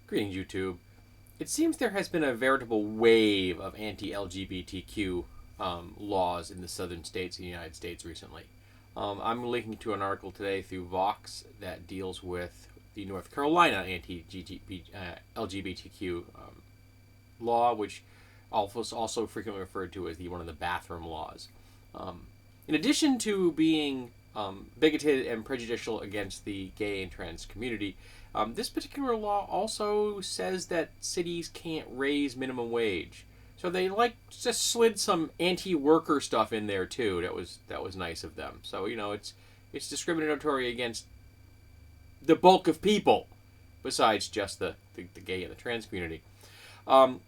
Greetings, YouTube. It seems there has been a veritable wave of anti-LGBTQ laws in the southern states of the United States recently. I'm linking to an article today through Vox that deals with the North Carolina anti-LGBTQ law, which also frequently referred to as one of the bathroom laws. In addition to being bigoted and prejudicial against the gay and trans community, this particular law also says that cities can't raise minimum wage. So they just slid some anti-worker stuff in there too. That was nice of them. So it's discriminatory against the bulk of people, besides just the gay and the trans community. But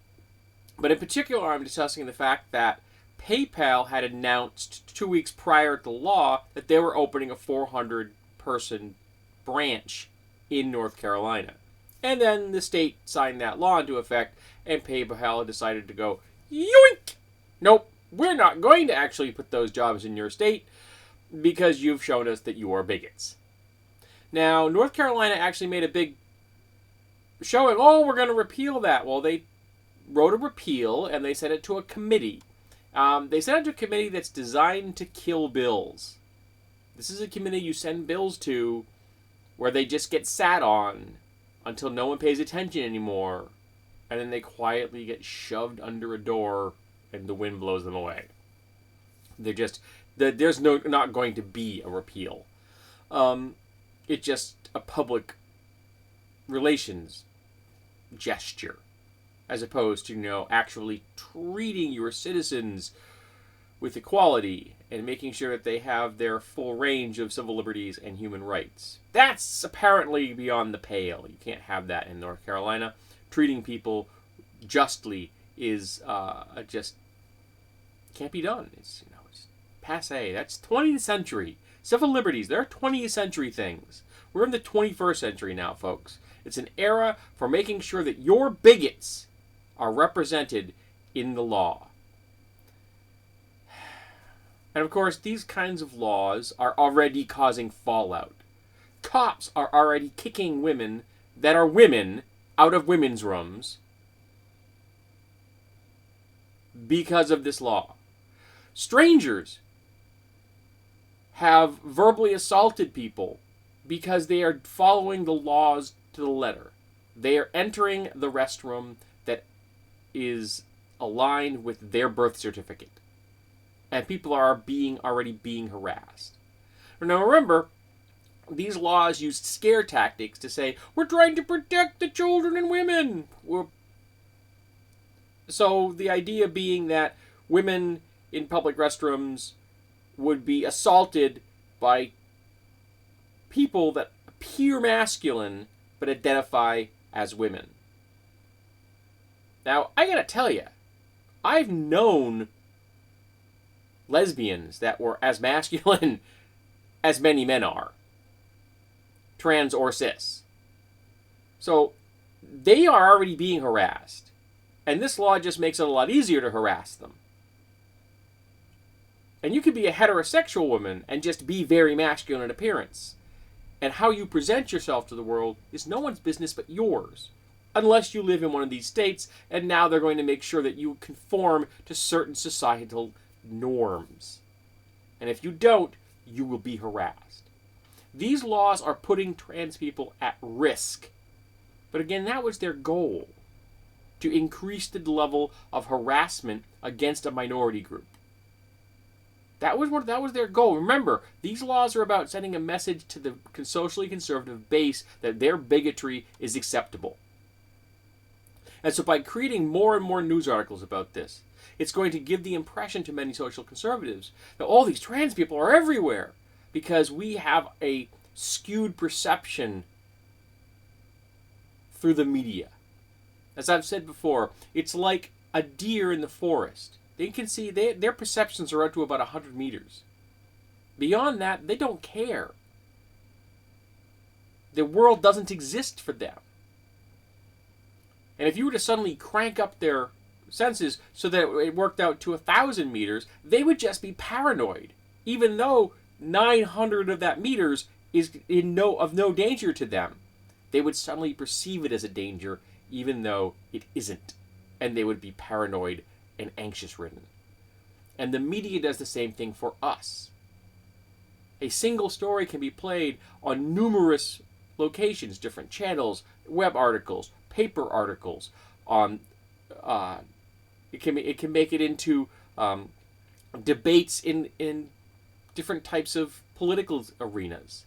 in particular, I'm discussing the fact that PayPal had announced 2 weeks prior to the law that they were opening a 400-person branch in North Carolina. And then the state signed that law into effect, and PayPal decided to go, yoink! Nope, we're not going to actually put those jobs in your state because you've shown us that you are bigots. Now, North Carolina actually made a big showing, we're going to repeal that. Well, they wrote a repeal, and they sent it to a committee. They sent it to a committee that's designed to kill bills. This is a committee you send bills to where they just get sat on until no one pays attention anymore, and then they quietly get shoved under a door and the wind blows them away. There's not going to be a repeal. It's just a public relations gesture, as opposed to, actually treating your citizens with equality and making sure that they have their full range of civil liberties and human rights. That's apparently beyond the pale. You can't have that in North Carolina. Treating people justly is just can't be done. It's passé. That's 20th century. Civil liberties, they're 20th century things. We're in the 21st century now, folks. It's an era for making sure that your bigots are represented in the law. And of course, these kinds of laws are already causing fallout. Cops are already kicking women that are women out of women's rooms because of this law. Strangers have verbally assaulted people because they are following the laws to the letter. They are entering the restroom that is aligned with their birth certificate. And people are already being harassed. Now remember, these laws used scare tactics to say, we're trying to protect the children and women. So the idea being that women in public restrooms would be assaulted by people that appear masculine but identify as women. Now, I gotta tell you, I've known lesbians that were as masculine as many men are, trans or cis. So they are already being harassed, and this law just makes it a lot easier to harass them. And you could be a heterosexual woman and just be very masculine in appearance, and how you present yourself to the world is no one's business but yours, unless you live in one of these states, and now they're going to make sure that you conform to certain societal norms. And if you don't, you will be harassed. These laws are putting trans people at risk. But again, that was their goal, to increase the level of harassment against a minority group. That was their goal. Remember, these laws are about sending a message to the socially conservative base that their bigotry is acceptable. And so by creating more and more news articles about this, it's going to give the impression to many social conservatives that all these trans people are everywhere, because we have a skewed perception through the media. As I've said before, it's like a deer in the forest. They can see, their perceptions are out to about 100 meters. Beyond that, they don't care. The world doesn't exist for them. And if you were to suddenly crank up their senses so that it worked out to 1,000 meters, they would just be paranoid, even though 900 of that meters is of no danger to them. they would suddenly perceive it as a danger even though it isn't. And they would be paranoid and anxious-ridden. And the media does the same thing for us. A single story can be played on numerous locations, different channels, web articles, paper articles. It can make it into debates in different types of political arenas.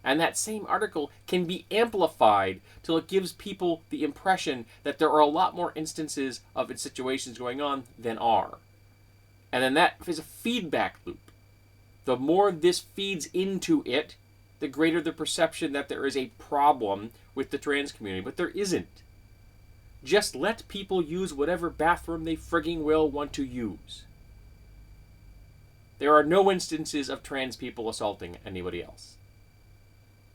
And that same article can be amplified till it gives people the impression that there are a lot more instances of situations going on than are. And then that is a feedback loop. The more this feeds into it, the greater the perception that there is a problem with the trans community. But there isn't. Just let people use whatever bathroom they frigging will want to use. There are no instances of trans people assaulting anybody else.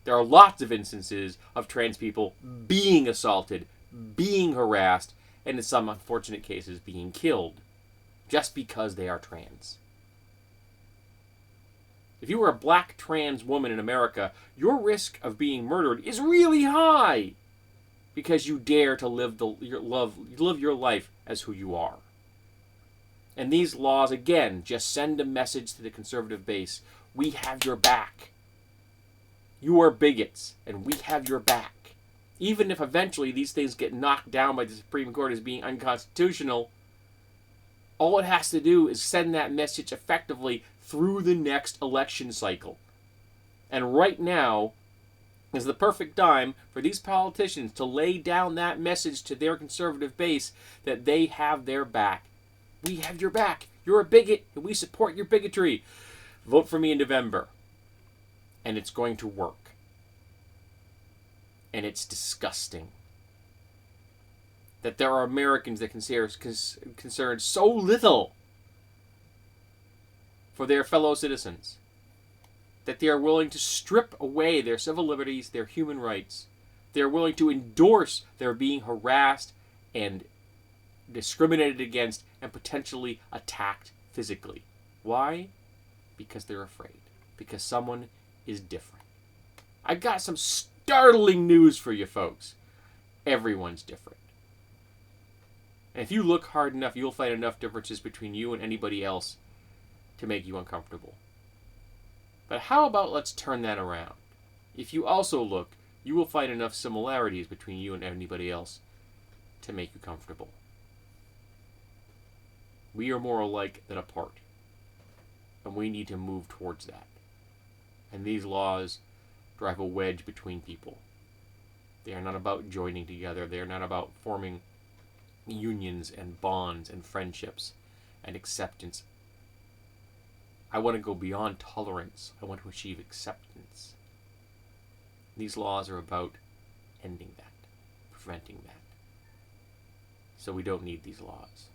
There are lots of instances of trans people being assaulted, being harassed, and in some unfortunate cases being killed just because they are trans. If you are a black trans woman in America, your risk of being murdered is really high because you dare to live your life as who you are. And these laws, again, just send a message to the conservative base. We have your back. You are bigots, and we have your back. Even if eventually these things get knocked down by the Supreme Court as being unconstitutional, all it has to do is send that message effectively through the next election cycle. And right now is the perfect time for these politicians to lay down that message to their conservative base that they have their back. We have your back. You're a bigot, and we support your bigotry. Vote for me in November. And it's going to work. And it's disgusting that there are Americans that concern so little for their fellow citizens that they are willing to strip away their civil liberties, their human rights. They are willing to endorse their being harassed and discriminated against and potentially attacked physically. Why? Because they're afraid. Because someone is different. I got some startling news for you folks. Everyone's different. And if you look hard enough, you'll find enough differences between you and anybody else to make you uncomfortable. But how about let's turn that around? If you also look, you will find enough similarities between you and anybody else to make you comfortable. We are more alike than apart. And we need to move towards that. And these laws drive a wedge between people. They are not about joining together. They are not about forming unions and bonds and friendships and acceptance. I want to go beyond tolerance. I want to achieve acceptance. These laws are about ending that, preventing that. So we don't need these laws.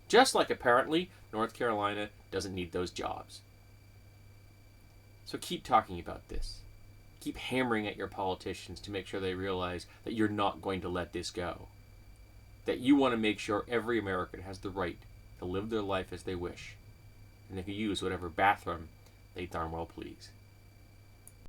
Just like apparently North Carolina doesn't need those jobs. So keep talking about this. Keep hammering at your politicians to make sure they realize that you're not going to let this go. That you want to make sure every American has the right to live their life as they wish. And they can use whatever bathroom they darn well please.